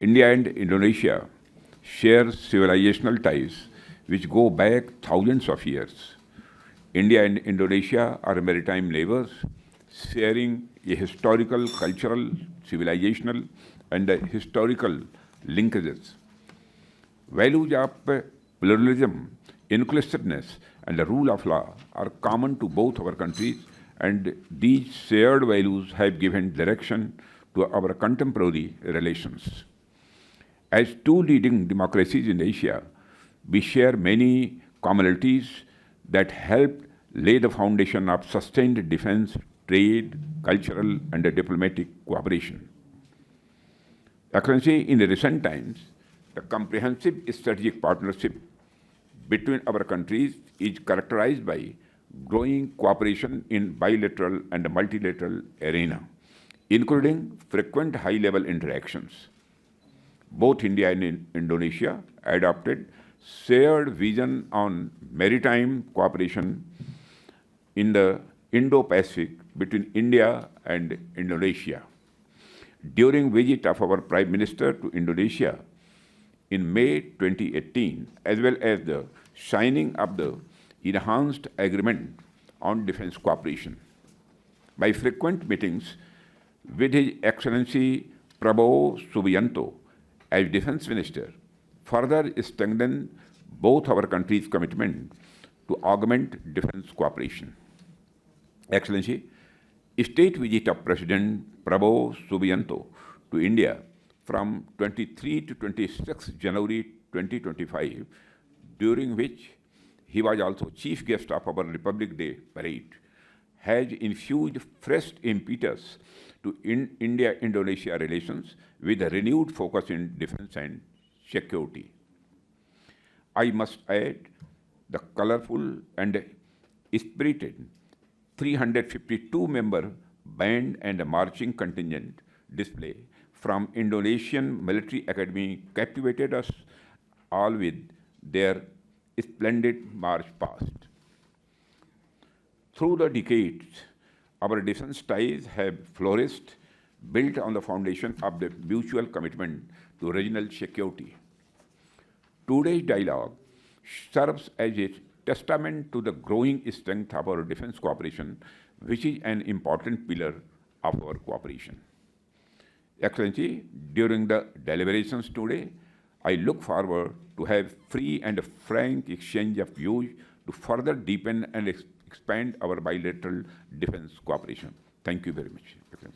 India and Indonesia share civilizational ties which go back thousands of years. India and Indonesia are maritime neighbors, sharing a historical, cultural, civilizational, and historical linkages. Values of pluralism, inclusiveness, and the rule of law are common to both our countries, and these shared values have given direction to our contemporary relations. As two leading democracies in Asia, we share many commonalities that help lay the foundation of sustained defense, trade, cultural, and diplomatic cooperation. Excellency, in the recent times, the comprehensive strategic partnership between our countries is characterized by growing cooperation in bilateral and multilateral arena, including frequent high-level interactions. Both India and Indonesia adopted shared vision on maritime cooperation in the Indo-Pacific between India and Indonesia. During visit of our Prime Minister to Indonesia in May 2018, as well as the signing of the enhanced agreement on defense cooperation. My frequent meetings with His Excellency Prabowo Subianto as Defense Minister further strengthen both our countries' commitment to augment defense cooperation. Excellency, state visit of President Prabowo Subianto to India from 23 to 26 January 2025, during which he was also chief guest of our Republic Day parade, has infused fresh impetus to India-Indonesia relations with a renewed focus in defense and security. I must add the colorful and spirited 352-member band and marching contingent display from Indonesian Military Academy captivated us all with their splendid march past. Through the decades, our defense ties have flourished, built on the foundation of the mutual commitment to regional security. Today's dialogue serves as a testament to the growing strength of our defense cooperation, which is an important pillar of our cooperation. Excellency, during the deliberations today, I look forward to have free and frank exchange of views to further deepen and expand our bilateral defense cooperation. Thank you very much, Excellency.